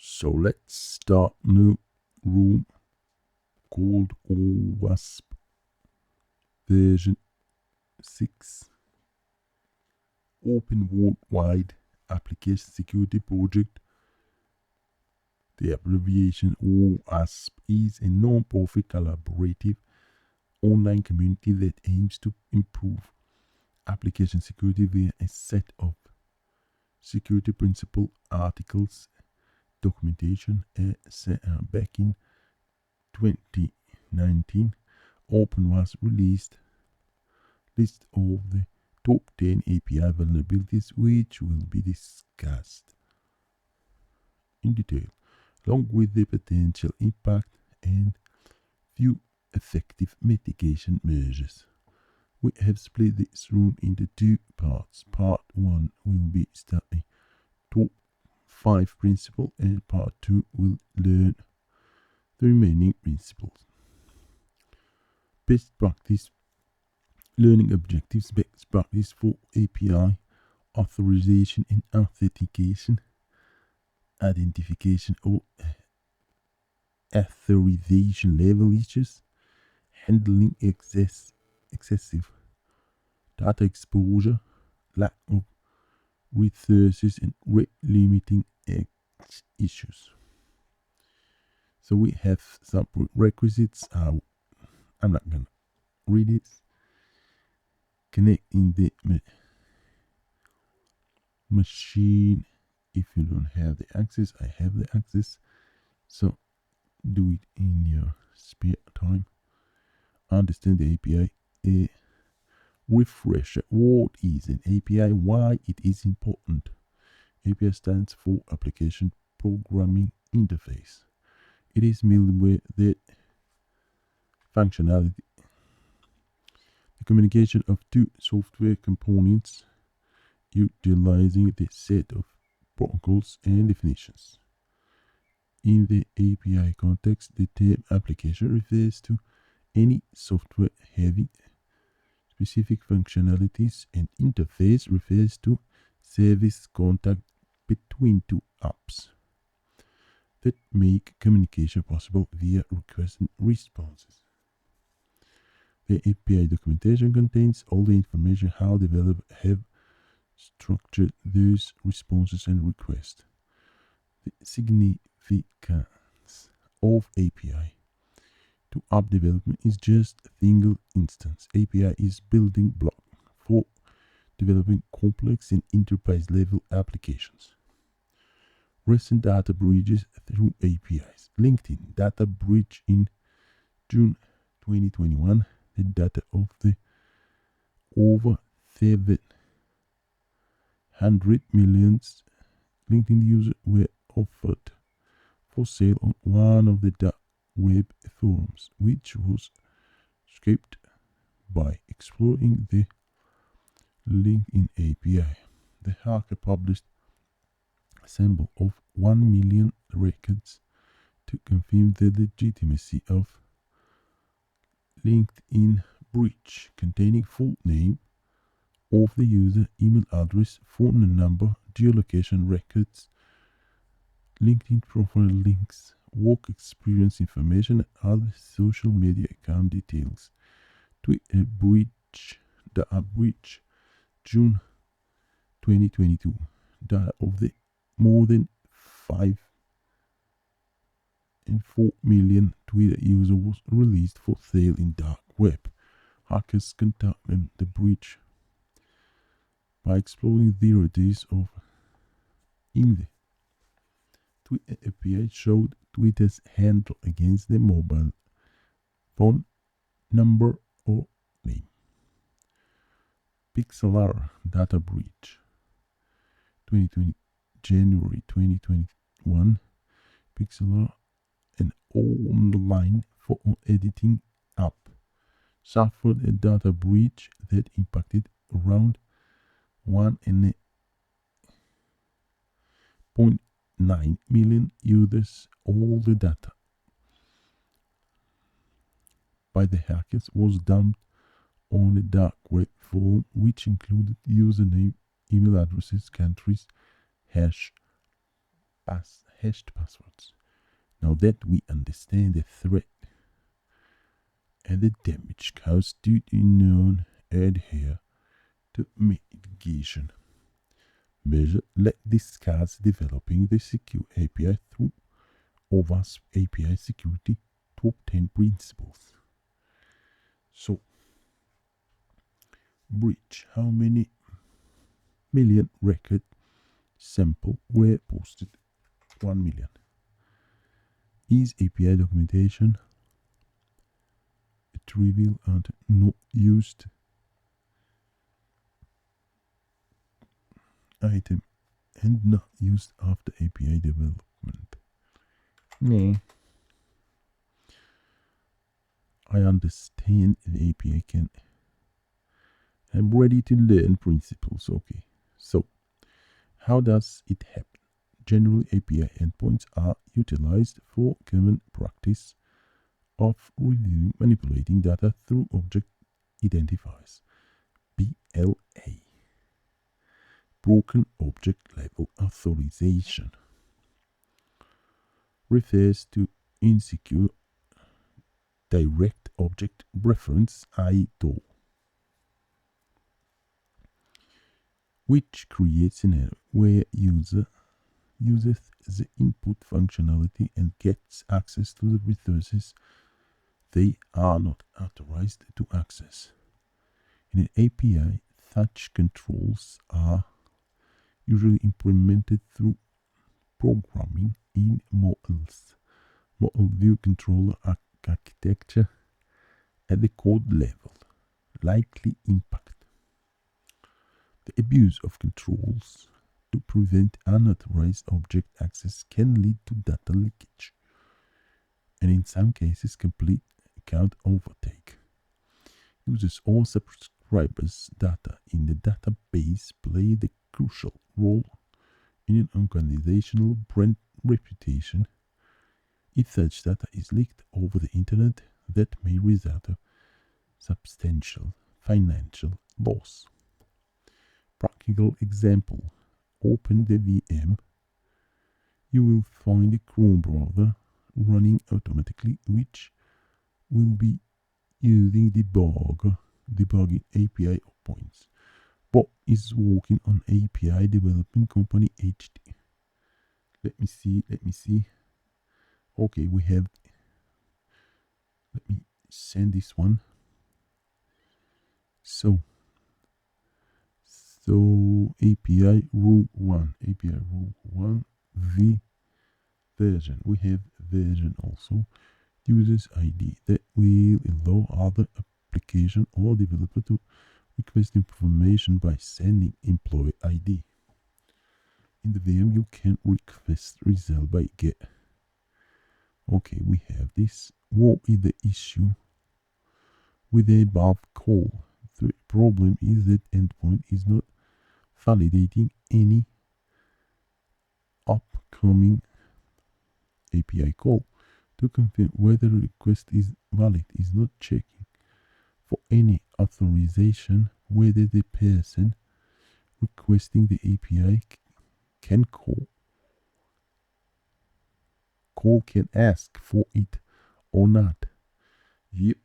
So let's start new room called OWASP version 6 Open Worldwide Application Security Project. The abbreviation OWASP is a non-profit collaborative online community that aims to improve application security via a set of security principle articles documentation. Back in 2019, OpenWASP released list of the top 10 API vulnerabilities, which will be discussed in detail, along with the potential impact and few effective mitigation measures. We have split this room into two parts. Part 1 will be studying top 5 principles, and part 2 will learn the remaining principles. Best practice learning objectives: best practice for API authorization and authentication, identification or authorization level issues, handling excessive data exposure, lack of resources, and rate limiting issues. So we have some prerequisites. I'm not gonna read it. Connecting the machine. If you don't have the access, I have the access. So do it in your spare time. Understand the API. A refresher. What is an API? Why it is important? API stands for Application Programming Interface. It is middleware that functionality, the communication of two software components utilizing the set of protocols and definitions. In the API context, the term application refers to any software having specific functionalities, and interface refers to service contact between two apps that make communication possible via requests and responses. The API documentation contains all the information how developers have structured those responses and requests. The significance of API to app development is just a single instance. API is building block for developing complex and enterprise level applications. Recent data breaches through APIs. LinkedIn data breach in June 2021. The data of the over 700 million LinkedIn users were offered for sale on one of the dark web forums, which was scraped by exploiting the LinkedIn API. The hacker published a sample of 1 million records to confirm the legitimacy of LinkedIn breach, containing full name of the user, email address, phone number, geolocation records, LinkedIn profile links, work experience information, and other social media account details. Twitter breach, data breach, June 2022. Data of the more than 5.4 million Twitter users was released for sale in dark web. Hackers conducted the breach by exploiting the vulnerabilities of in the Twitter API showed Twitter's handle against the mobile phone number or name. Pixelar data breach 2020 January 2021. Pixelar, an online photo editing app, suffered a data breach that impacted around 1.9 million users. All the data by the hackers was dumped on a dark web forum, which included username, email addresses, countries, hash hashed passwords. Now that we understand the threat and the damage caused due to unknown adhere to mitigation measure, let's discuss developing the secure API through OWASP API Security Top 10 Principles. So, breach: how many million record sample were posted? 1 million. Is API documentation a trivial and not used item and not used after API development? No. I understand the API can. I'm ready to learn principles. Okay. So, how does it happen? Generally, API endpoints are utilized for common practice of reviewing manipulating data through object identifiers, BLA, broken object level authorization, refers to insecure direct object reference IDO, which creates an error where user uses the input functionality and gets access to the resources they are not authorized to access. In an API, such controls are usually implemented through programming in model view controller architecture at the code level. Likely impact: the abuse of controls to prevent unauthorized object access can lead to data leakage, and in some cases complete account overtake. Users or subscribers' data in the database play the crucial role in an organizational brand reputation. If such data is leaked over the internet, that may result in substantial financial loss. Practical example: open the VM. You will find a Chrome browser running automatically, which will be using debugging API points, but is working on API developing company HD. Let me see. Okay, we have. Let me send this one. So API rule 1, V version. We have version also. Users ID that will allow other application or developer to request information by sending employee ID. In the VM, you can request result by get. Okay, we have this. What is the issue with the above call? The problem is that endpoint is not validating any upcoming API call. To confirm whether a request is valid, is not checking for any authorization whether the person requesting the API can can ask for it or not. Yep,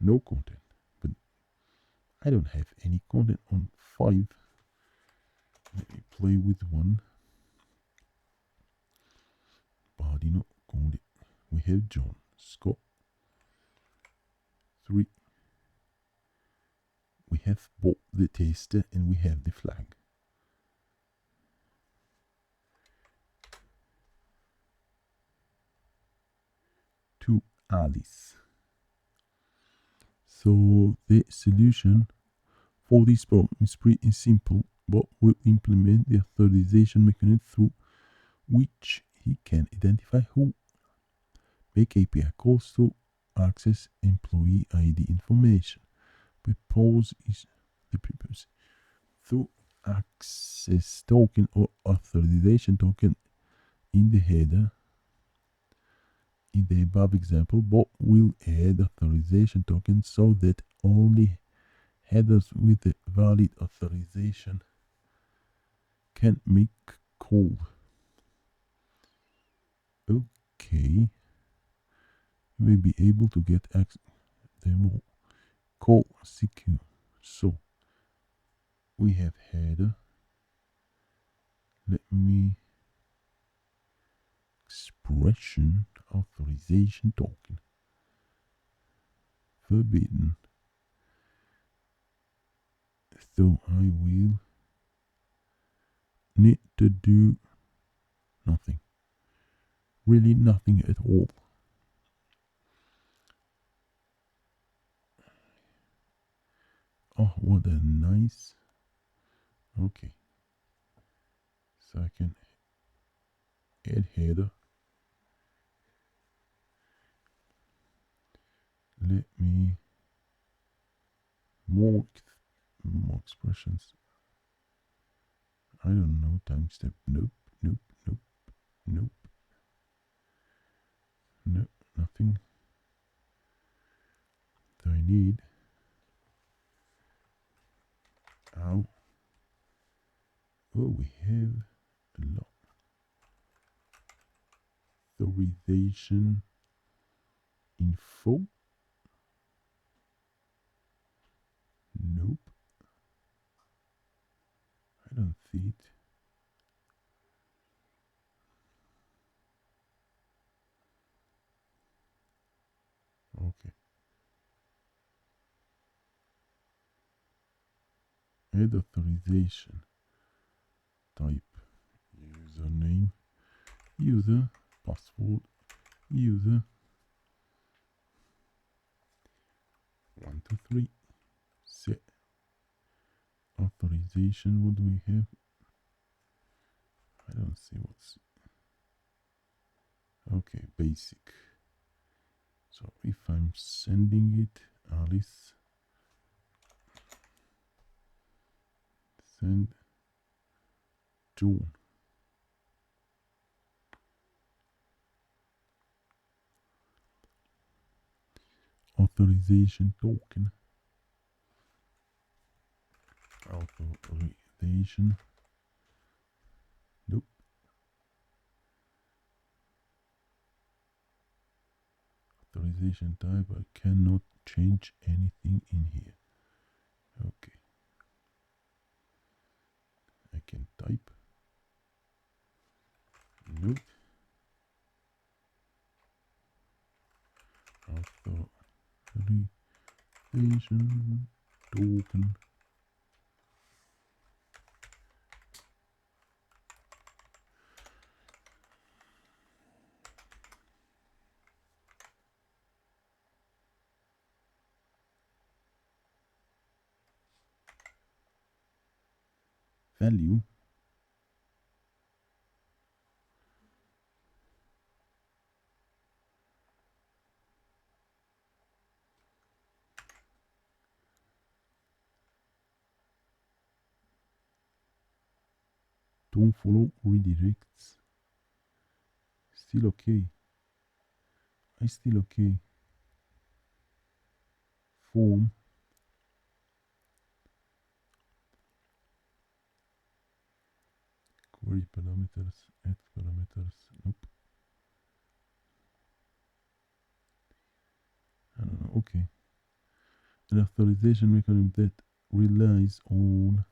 no content. But I don't have any content on 5. Let me play with 1. Body not content. We have John, Scott. 3. We have Bob the tester and we have the flag. To Alice. So the solution for this problem is pretty simple, but we'll implement the authorization mechanism through which he can identify who make API calls to access employee ID information. Purpose is the purpose through access token or authorization token in the header. In the above example, Bob will add authorization tokens so that only headers with a valid authorization can make call. Okay, you may be able to get access demo call secure. So we have header. Let me expression authorization token forbidden. So I will need to do nothing, really nothing at all. Oh, what a nice. Okay, so I can add header. Let me more expressions. I don't know, time step. Nope, nope, nope, nope, nope, nothing. Do I need? Ow. Oh, we have a lot. Authorization info. Nope, I don't see it. Okay. Add authorization. Type username, user, password, user, 1, 2, 3. Set authorization. What do we have? I don't see what's. Okay, basic. So if I'm sending it, Alice, send John. Authorization token. Authorization. Nope. Authorization type. I cannot change anything in here. Okay. I can type. Nope. Authorization token. Value. Don't follow redirects. Still okay. I still okay. Form. Query parameters. Add parameters. Nope. I don't know. Okay. An authorization mechanism that relies on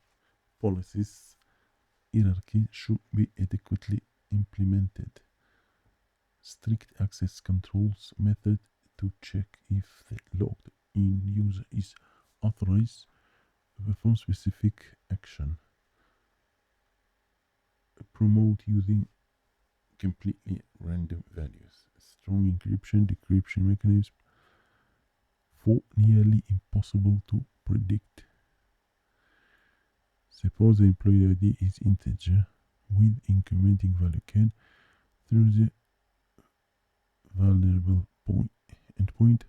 policies hierarchy should be adequately implemented. Strict access controls method to check if the logged in user is authorized to perform specific action. Promote using completely random values. Strong encryption, decryption mechanism for nearly impossible to predict. Suppose the employee ID is integer with incrementing value can through the vulnerable endpoint.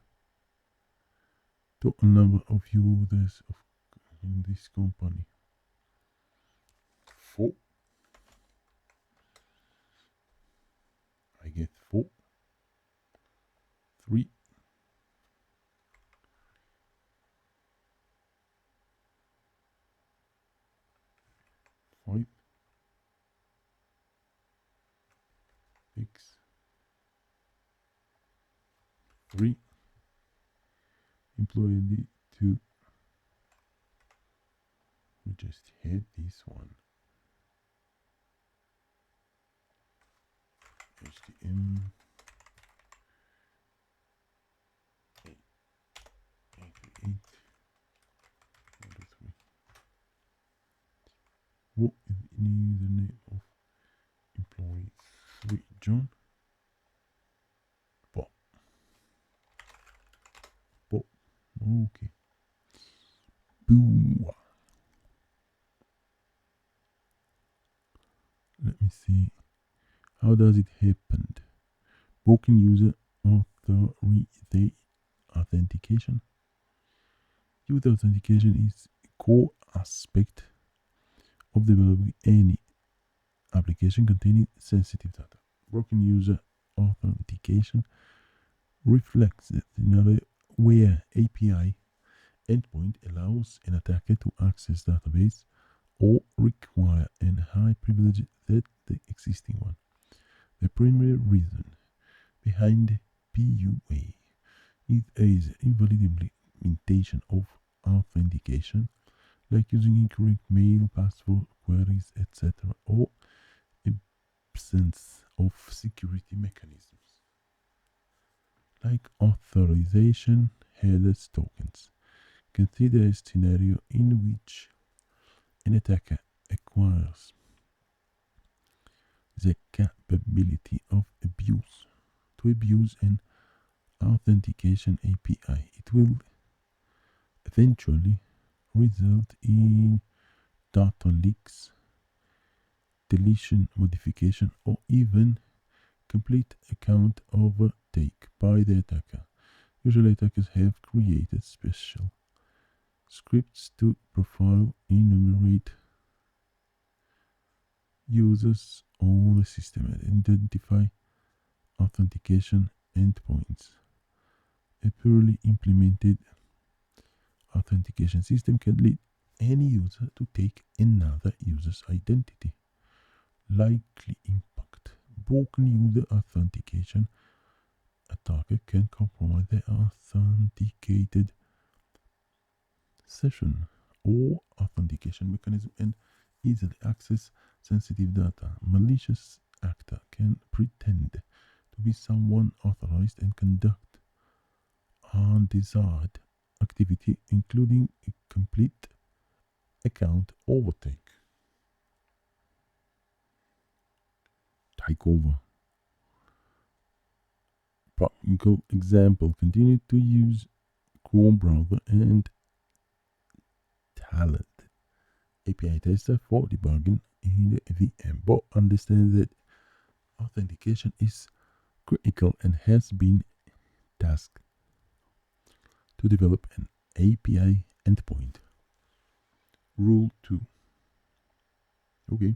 Total number of users in this company. 4. I get 4. 3. 5. 6. 3 employee 2. We just had this one. HTML 838. What is the name of employee 3? John. Bob. Okay. Boo. Let me see. How does it happen? Broken user authentication. User authentication is a core aspect of developing any application containing sensitive data. Broken user authentication reflects the scenario where API endpoint allows an attacker to access database or require a high privilege than the existing one. The primary reason behind PUA is invalid implementation of authentication, like using incorrect mail, password, queries, etc., or absence of security mechanisms, like authorization headless tokens. Consider a scenario in which an attacker acquires the capability of abuse an authentication API. It will eventually result in data leaks, deletion, modification, or even complete account overtake by the attacker. Usually attackers have created special scripts to profile, enumerate users on the system and identify authentication endpoints. A poorly implemented authentication system can lead any user to take another user's identity. Likely impact. Broken user authentication. Attacker can compromise the authenticated session or authentication mechanism and easily access sensitive data. Malicious actor can pretend to be someone authorized and conduct undesired activity, including a complete account overtake. Takeover. Practical example: continue to use Chrome browser and Talent API tester for debugging in the VM, but understand that authentication is critical and has been tasked to develop an API endpoint. Rule 2. Okay.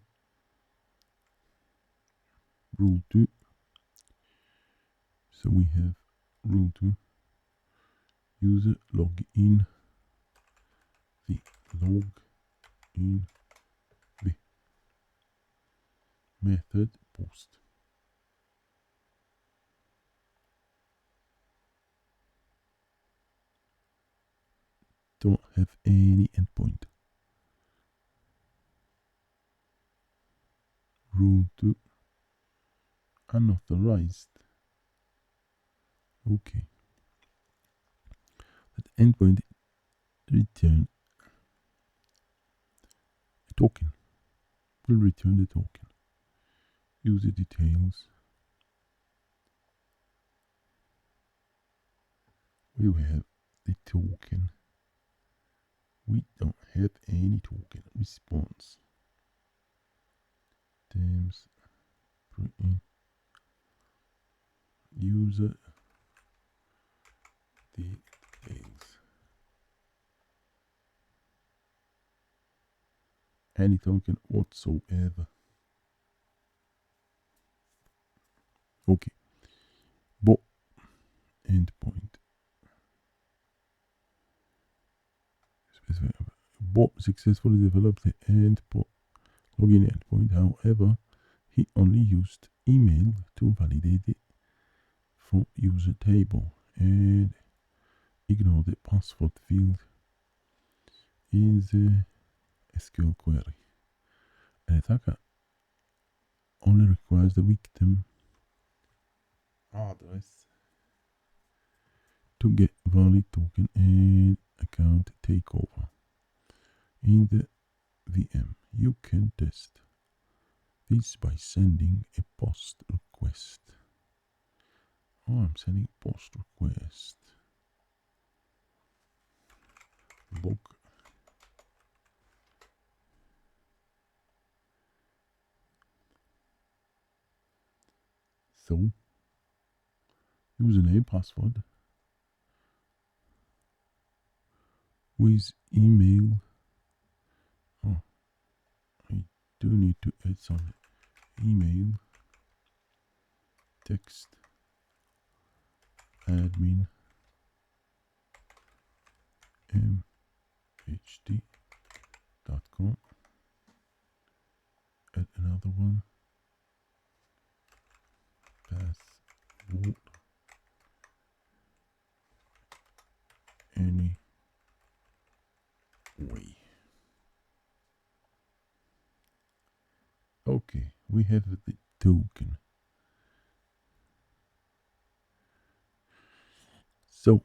Rule 2. So we have rule 2. User login. The log in the method post. Don't have any endpoint. Rule 2. Unauthorized. Okay. That endpoint return a token. Will return the token. User details. We have the token. We don't have any token. Response. Terms. User details. Any token whatsoever. Okay. Bot endpoint. Bot successfully developed the login endpoint. However, he only used email to validate it from user table and ignore the password field in the SQL query. An attacker only requires the victim address to get valid token and account takeover. In the VM, you can test this by sending a post request. Oh, I'm sending post request. Log. So, username, password with email. Oh, I do need to add some email, text, admin, mhd.com. Add another one. Password. Any way. Okay, we have the token. So,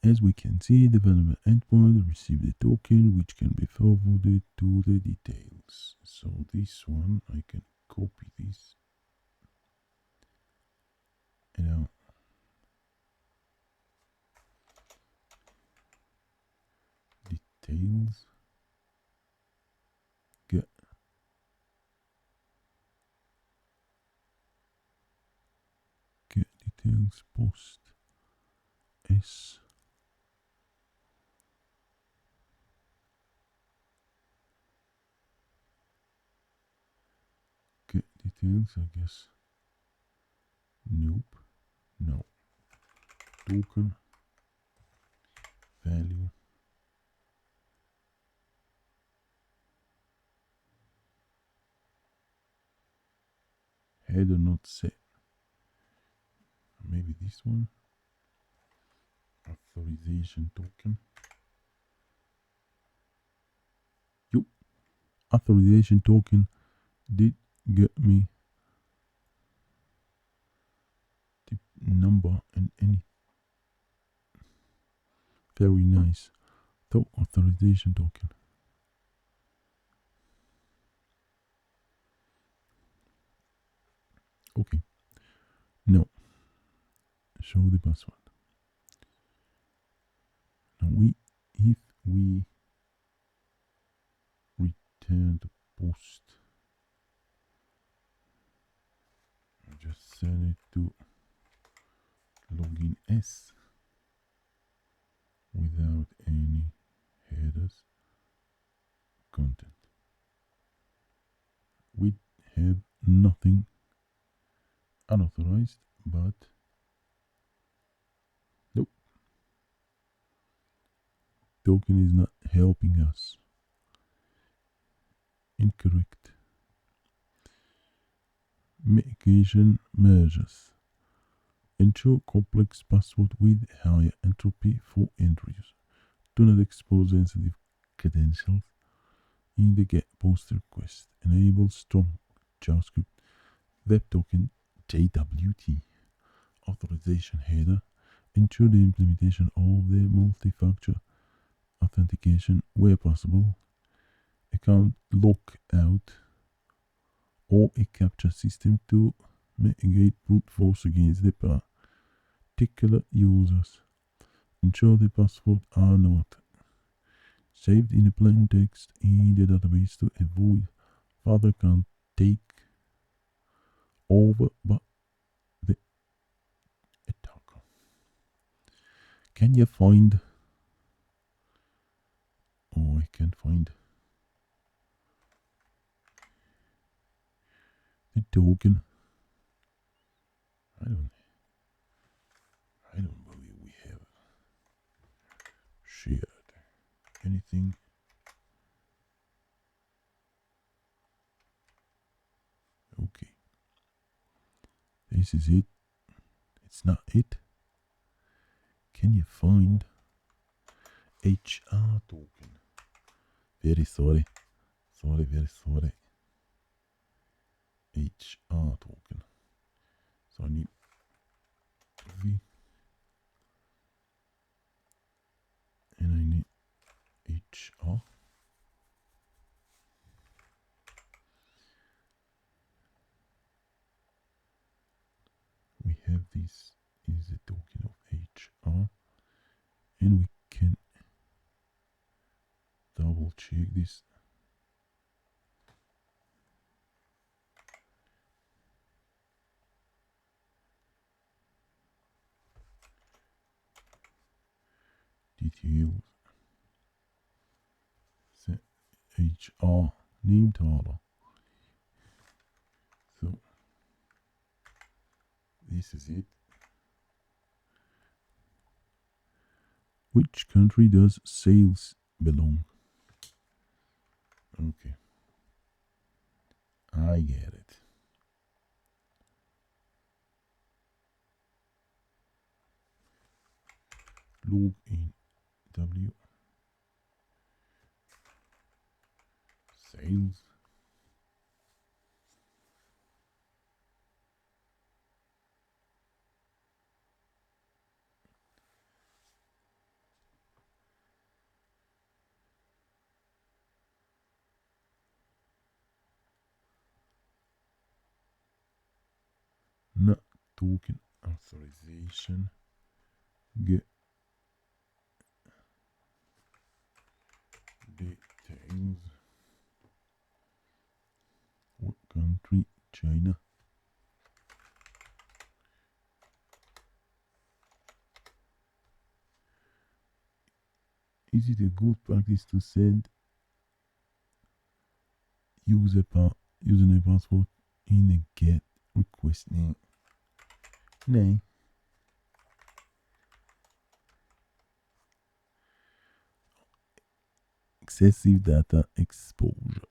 as we can see, the development endpoint received a token which can be forwarded to the details. So this one, I can copy this. And now details. Get details post S. Get details, I guess. Nope. No. Token. Value. Header not set. Maybe this one. Authorization token. Yup. Authorization token did get me the number and any. Very nice. So authorization token. Okay. Now show the password. Now if we return the post, I just set it to login S without any headers content. We have nothing unauthorized, but nope, token is not helping us. Incorrect. Mitigation measures. Ensure complex password with higher entropy for end users. Do not expose sensitive credentials in the GET post request. Enable strong JavaScript web token JWT authorization header. Ensure the implementation of the multi-factor authentication where possible. Account lockout or a capture system to mitigate brute force against the particular users. Ensure the passwords are not saved in a plain text in the database to avoid further can take over by the attacker. Can you find? Oh, I can't find the token. I don't believe we have shared anything. Okay. This is it. It's not it. can you find HR token? Very sorry. Very sorry. HR token. So I need V and I need HR. We have this is a token of HR, and we can double check this. Details. Set HR name title. So this is it. Which country does sales belong? Okay, I get it. Log in W sales. Not token authorization. Get details. What country? China. Is it a good practice to send username password in a GET request name? No. Excessive data exposure.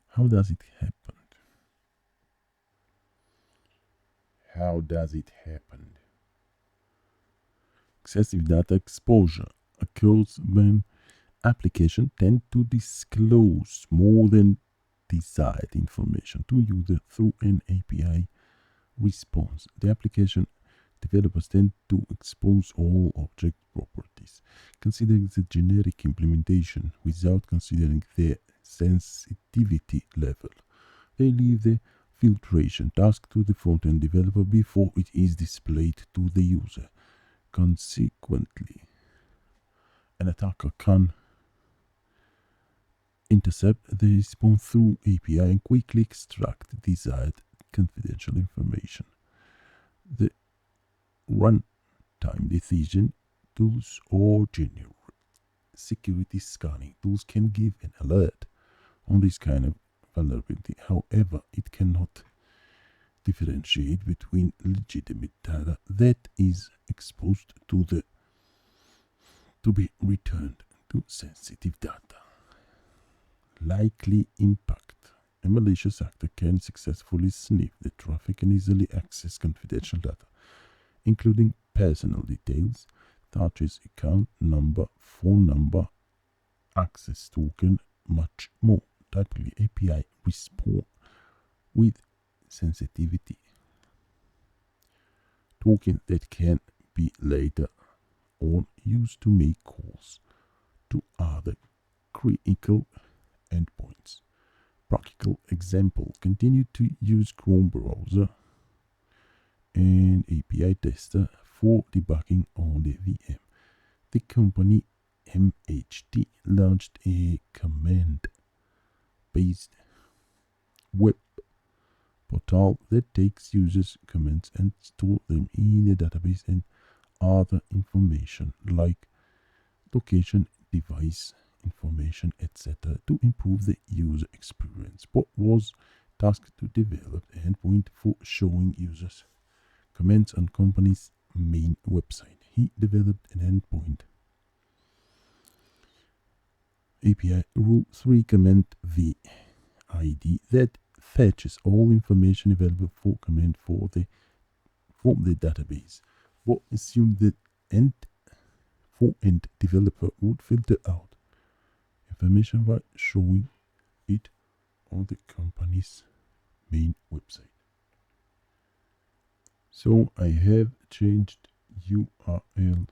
How does it happen? How does it happen? Excessive data exposure occurs when applications tend to disclose more than desired information to users through an API response. The application developers tend to expose all object properties, considering the generic implementation without considering their sensitivity level. They leave the filtration task to the front-end developer before it is displayed to the user. Consequently, an attacker can intercept the response through API and quickly extract desired confidential information. The runtime decision tools or general security scanning tools can give an alert on this kind of vulnerability. However, it cannot differentiate between legitimate data that is exposed to be returned to sensitive data. Likely impact. A malicious actor can successfully sniff the traffic and easily access confidential data, including personal details such as account number, phone number, access token, much more. Typically, API respond with sensitivity token that can be later on used to make calls to other critical endpoints. Practical example: continue to use Chrome browser and API tester for debugging on the VM. The company MHT launched a command-based web portal that takes users' comments and stores them in a database and other information like location, device information, etc. to improve the user experience. Bot was tasked to develop an endpoint for showing users comments on company's main website. He developed an endpoint API rule 3 comment v ID that fetches all information available for comment from the database, but assume that end developer would filter out information by showing it on the company's main website. So I have changed URL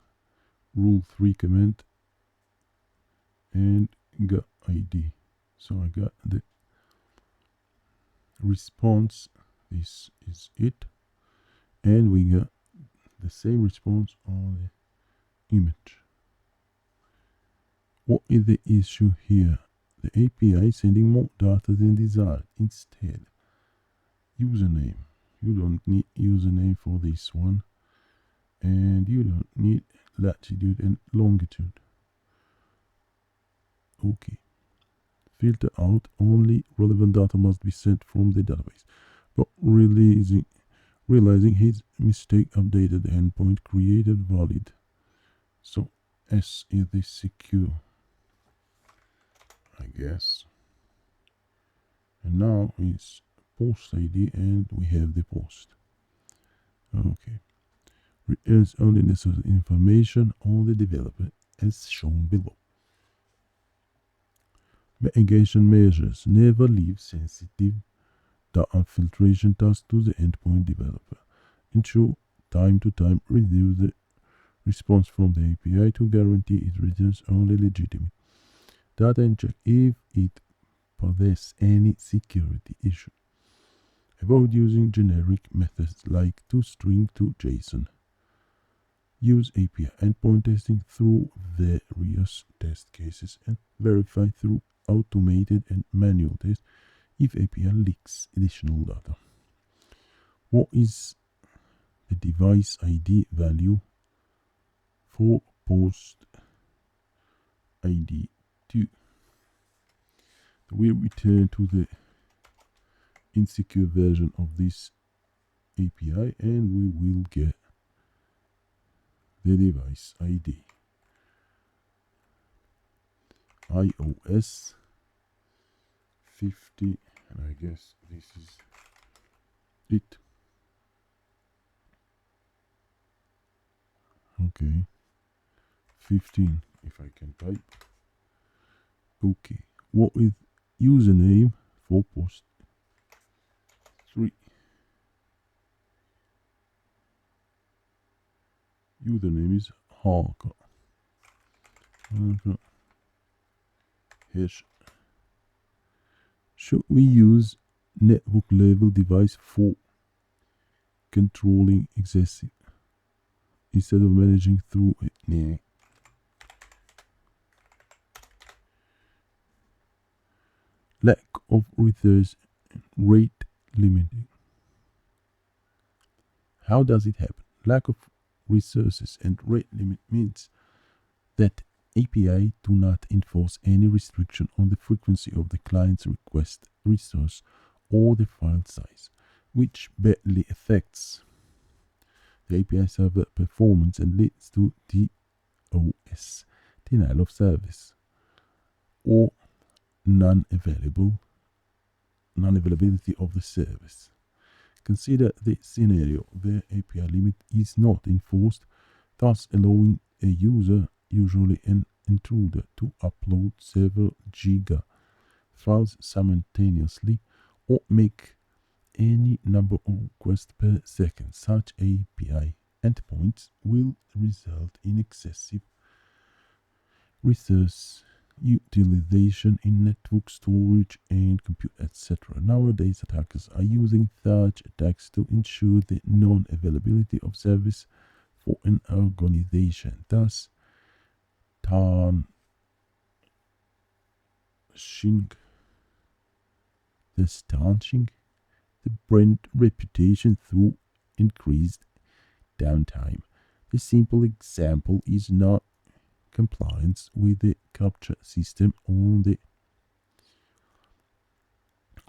rule 3 command and got ID. So I got the response. This is it, and we got the same response on the image. What is the issue here? The API is sending more data than desired. Instead, username. You don't need username for this one, and you don't need latitude and longitude. Okay. Filter out, only relevant data must be sent from the database. But realizing his mistake, updated the endpoint, created valid. So S is the secure, I guess. And now it's post ID, and we have the post. Okay. Returns only necessary information on the developer as shown below. Mitigation measures. Never leave sensitive data filtration tasks to the endpoint developer. Ensure time to time review the response from the API to guarantee it returns only legitimate data and check if it possesses any security issue. Avoid using generic methods like toString to JSON. Use API endpoint testing through various test cases and verify through automated and manual tests if API leaks additional data. What is the device ID value for post ID 2? We return to the insecure version of this API, and we will get the device ID. iOS 50, and I guess this is it. Okay, 15 if I can type. Okay, what is username for post 3? Username is Haka. Hash. Should we use network level device for controlling excessive instead of managing through it? Nah. Lack of resources, rate limiting. How does it happen? Lack of resources and rate limit means that API do not enforce any restriction on the frequency of the client's request resource or the file size, which badly affects the API server performance and leads to DOS, denial of service, or non-availability of the service. Consider the scenario where API limit is not enforced, thus allowing a user, usually an intruder, to upload several giga files simultaneously or make any number of requests per second. Such API endpoints will result in excessive resource utilization in network storage and compute, etc. Nowadays, attackers are using such attacks to ensure the non-availability of service for an organization, thus tarnishing the brand reputation through increased downtime. The simple example is not compliance with the capture system on the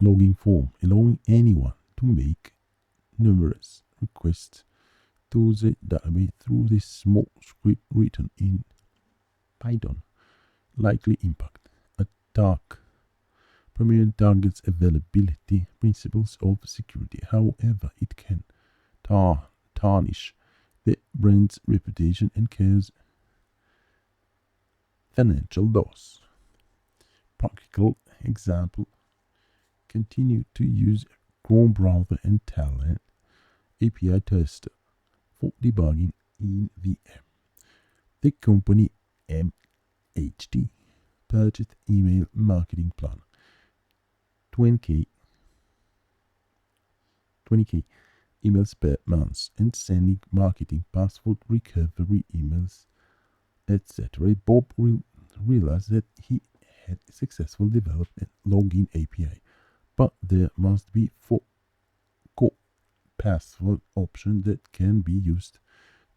login form, allowing anyone to make numerous requests to the database through this small script written in Python. Likely impact: attack primarily targets availability principles of security. However, it can tarnish the brand's reputation and cause financial loss. Practical example: continue to use Chrome browser and Talent API tester for debugging in VM. The company MHT purchased email marketing plan 20k emails per month and sending marketing password recovery emails, etc. Bob realized that he had successfully developed a login API, but there must be forgot password option that can be used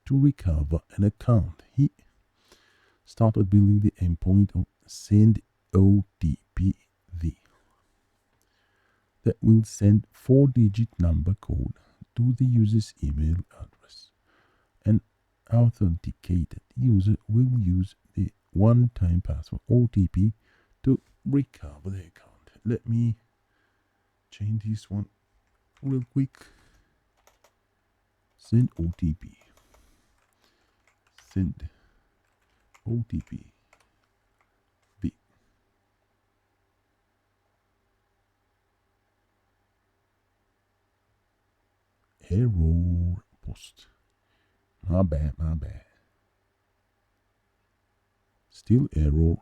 to recover an account. He started building the endpoint of send OTP that will send 4-digit number code to the user's email address. An authenticated user will use the one-time password OTP to recover the account. Let me change this one real quick. Send OTP. Send OTP. Error post. My bad. Still error.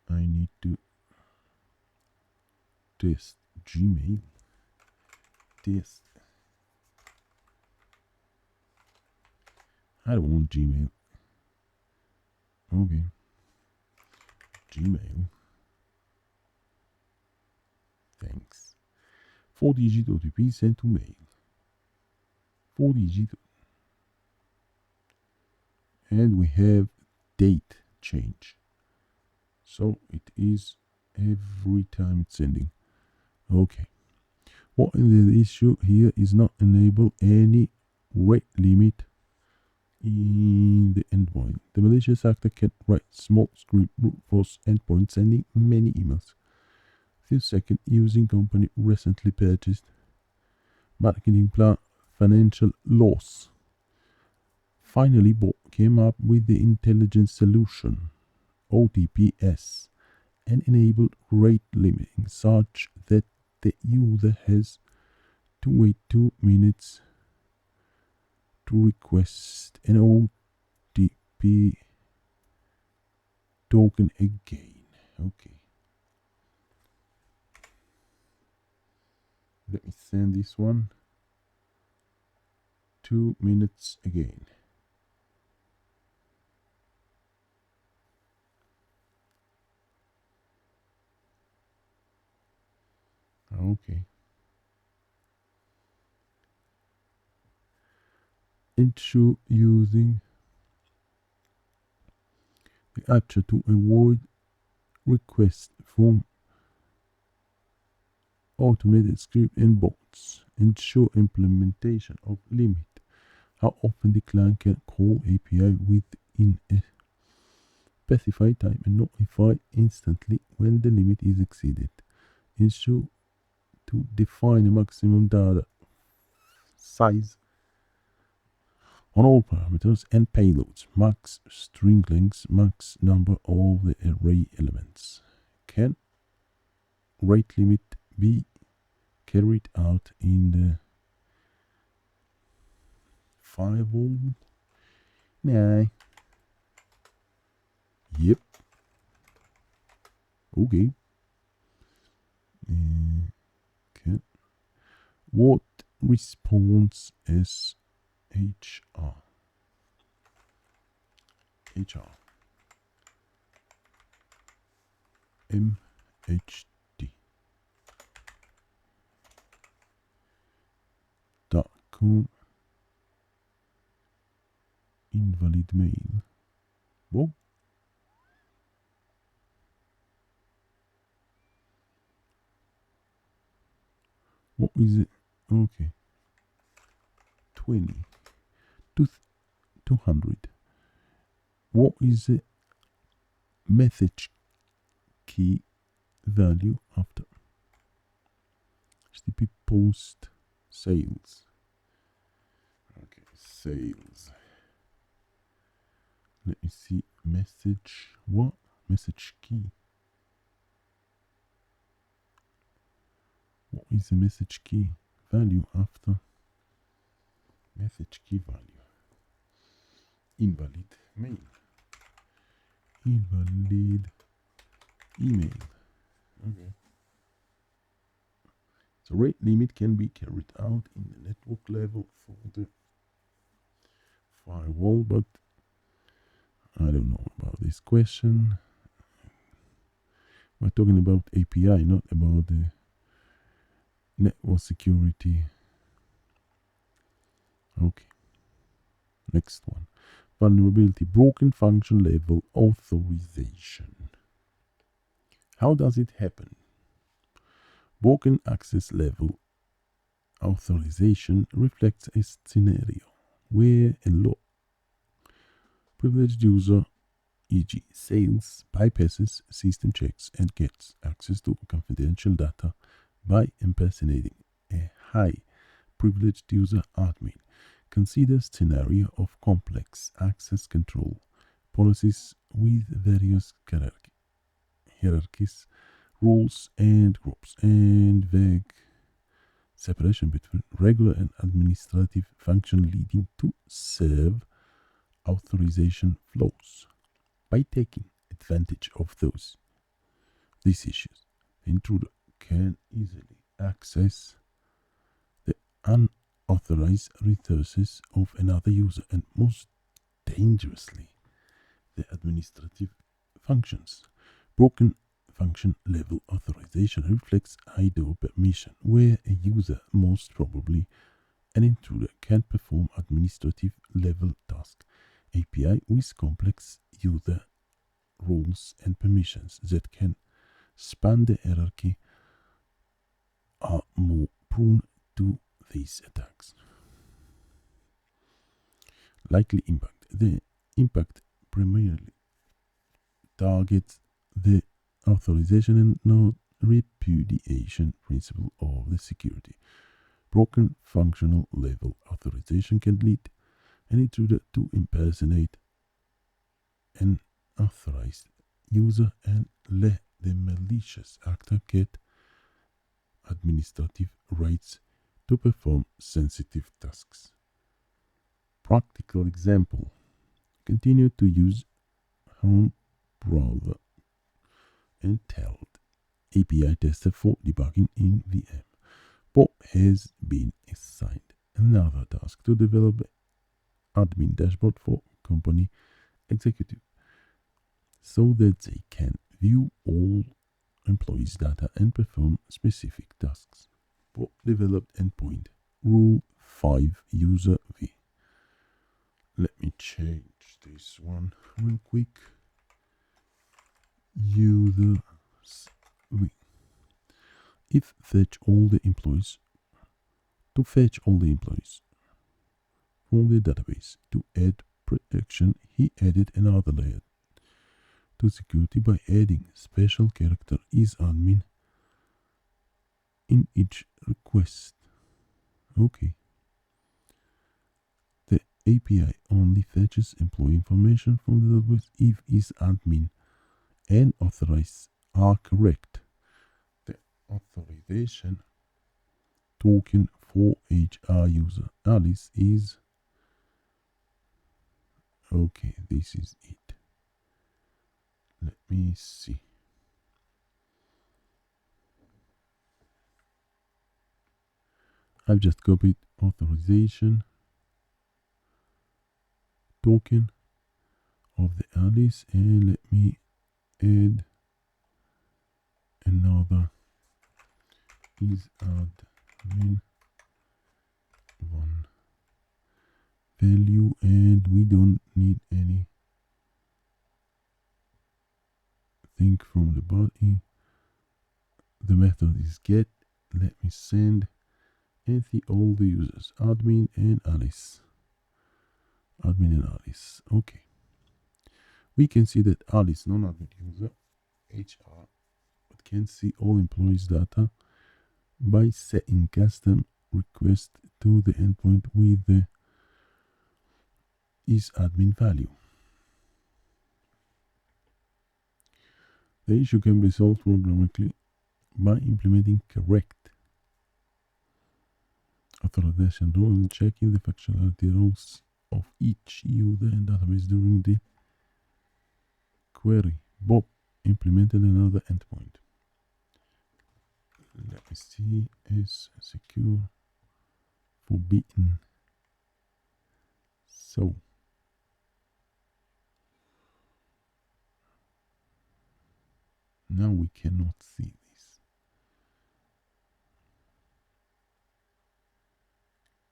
I need to test Gmail. Test. I don't want Gmail. Okay. Gmail. Thanks. 4-digit OTP sent to mail. 4-digit. And we have date change. So it is every time it's sending. Okay. What in the issue here is not enable any rate limit in the endpoint. The malicious actor can write small script brute force endpoint sending many emails. Few seconds using company recently purchased marketing plan financial loss. Finally, Bob came up with the intelligent solution OTPS and enabled rate limiting such that the user has to wait 2 minutes to request an OTP token again. Okay. Let me send this one. 2 minutes again. Okay. Ensure using the aperture to avoid requests from automated script and bots. Ensure implementation of limit. How often the client can call API within a specified time and notify instantly when the limit is exceeded. Ensure to define a maximum data size on all parameters and payloads. Max string length, max number of the array elements. Can rate limit be carried out in the firewall? Nah. Yep. Okay. Okay. What response is HR? MHD. .com invalid mail. Well, what is it? Okay. 20 to 200. What is the message key value after HTTP post sales. Okay, sales. Let me see. Message. What? Message key. What is the message key? Value after message key value. Invalid mail. Invalid email. Okay. So rate limit can be carried out in the network level for the firewall, but I don't know about this question. We're talking about API, not about the network security. Okay. Next one. Vulnerability, broken function level authorization. How does it happen? Broken access level authorization reflects a scenario where a low privileged user, e.g. sales, bypasses system checks and gets access to confidential data by impersonating a high privileged user admin. Consider scenario of complex access control policies with various hierarchies, rules and groups, and vague separation between regular and administrative function leading to serve authorization flows. By taking advantage of these issues, the intruder can easily access the unauthorized resources of another user and most dangerously the administrative functions. Broken function level authorization reflects IDO permission, where a user, most probably an intruder, can perform administrative level tasks. API with complex user rules and permissions that can span the hierarchy are more prone to these attacks. Likely impact. The impact primarily targets the authorization and non-repudiation principle of the security. Broken functional level authorization can lead an intruder to impersonate an authorized user and let the malicious actor get administrative rights to perform sensitive tasks. Practical example. Continue to use Home Browser and Teld API tester for debugging in VM. But has been assigned another task to develop admin dashboard for company executive so that they can view all employees' data and perform specific tasks. For developed endpoint, Rule 5 user V. Let me change this one real quick. User V. If fetch all the employees, to fetch all the employees from the database. To add protection, he added another layer to security by adding special character isAdmin in each request. Okay. The API only fetches employee information from the database if isAdmin and authorized are correct. The authorization token for HR user Alice is okay. This is it. Let me see. I've just copied authorization token of the Alice and let me add another isAdmin one value, and we don't need anything from the body. The method is get. Let me send and see all the users, admin and Alice. Admin and Alice. Okay. We can see that Alice, non-admin user, HR, can see all employees' data by setting custom request to the endpoint with the isAdmin value. The issue can be solved programmatically by implementing correct authorization rule and checking the functionality rules of each user and database during the query. Bob implemented another endpoint. Let me see, is secure forbidden. So now we cannot see this.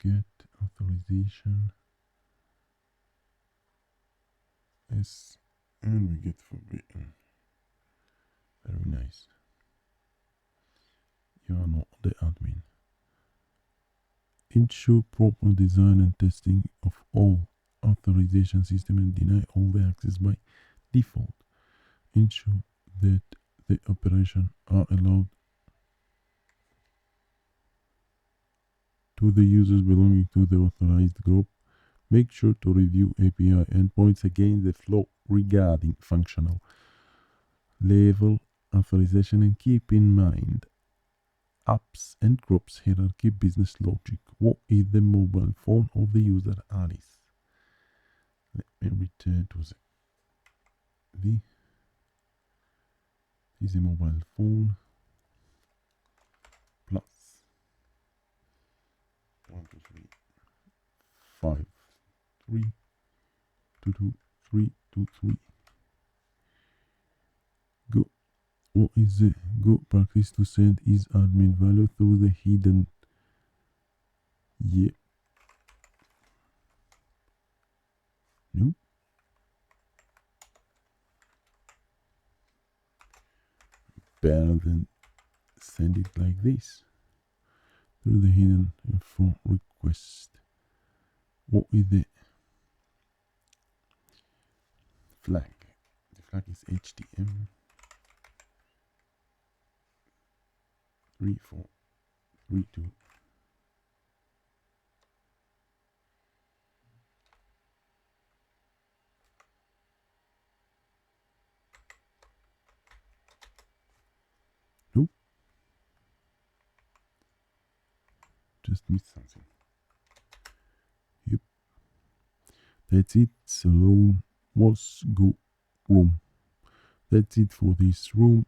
Get authorization. Yes, and we get forbidden. Very nice. You are not the admin. Ensure proper design and testing of all authorization system and deny all the access by default. Ensure that the operations are allowed to the users belonging to the authorized group. Make sure to review API endpoints against the flow regarding functional level authorization and keep in mind apps and groups hierarchy business logic. What is the mobile phone of the user Alice? Let me return to this is a mobile phone plus 1 2 3 5 3 2 2 3 2 3. Go. What is the good practice to send isAdmin value through the hidden? Yep. Nope. Better than send it like this through the hidden info request. What is the flag? The flag is HTML 3432. Nope. Just missed something. Yep. That's it. So was go room. That's it for this room.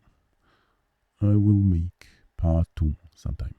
I will make part 2 sometime.